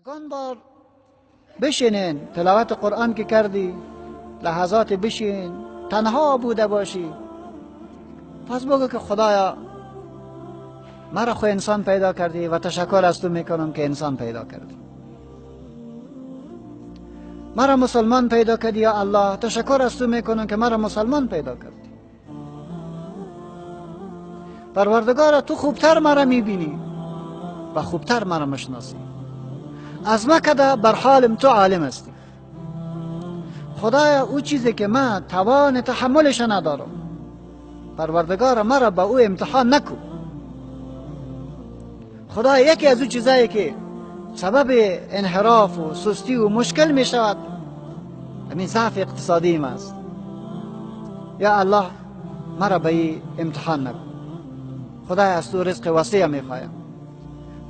یکان بار بشینین تلاوت قرآن که کردی لحظات بشین تنها بوده باشی، پس بگو که خدایا مرا خو انسان پیدا کردی و تشکر از تو میکنم که انسان پیدا کردی. مرا مسلمان پیدا کردی یا الله، تشکر از تو میکنم که مرا مسلمان پیدا کردی. پروردگارا تو خوبتر مرا میبینی و خوبتر مرا مشناسی، از ما کده بر حالم تو عالم هستی. خدایا او چیزی که من توان تحملش ندارم، پروردگار مرا با او امتحان نکو. خدایا یکی از او چیزایی که سبب انحراف و سستی و مشکل می شود همین ضعف اقتصادی ما است. یا الله مرا به این امتحان نکو. خدایا از تو رزق وسیع می خواهم،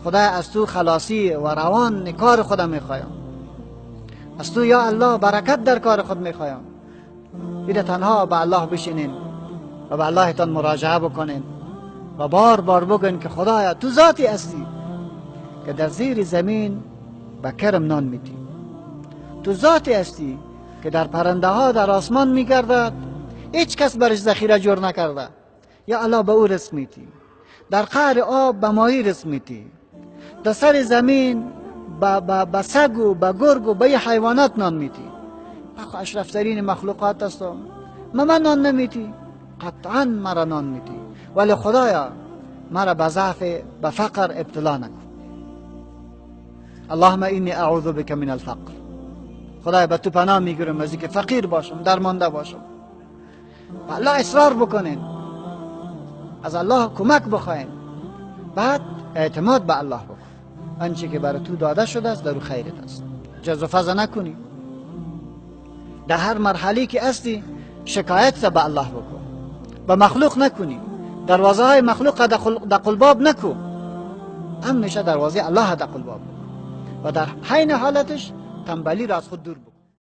خدایا از تو خلاصی و روان کار خودم می خواهم، از تو یا الله برکت در کار خود می خواهم. بیده تنها به الله بشینین و به الله تان مراجعه بکنین و بار بار بگن که خدایا تو ذاتی هستی که در زیر زمین به کرم نان میدی، تو ذاتی هستی که در پرنده ها در آسمان میگردد هیچ کس برش ذخیره جور نکرده، یا الله به او رزق میدی. در قعر آب به ماهی رزق میدی، در سر زمین به سگ و به گرگ و به حیوانات نان میدی. بخو اشرفترین مخلوقات هستم، من نان نمیدی؟ قطعا مرا نان میدی، ولی خدایا مرا به ضعف به فقر ابتلا نکن. اللهم اینی اعوذ بک من الفقر، خدایا به تو پناه میگیرم از اینکه فقیر باشم، درمانده باشم. الله اصرار بکنین، از الله کمک بخواین، بعد اعتماد به الله بکن. آنچه که برای تو داده شده است در او خیرت است. جز و فضا نکنی، در هر مرحله که هستی شکایت به الله بکن، به مخلوق نکنی، دروازه های مخلوق دق الباب نکن، همیشه دروازه الله دق الباب بکن و در حین حالتش تنبلی را از خود دور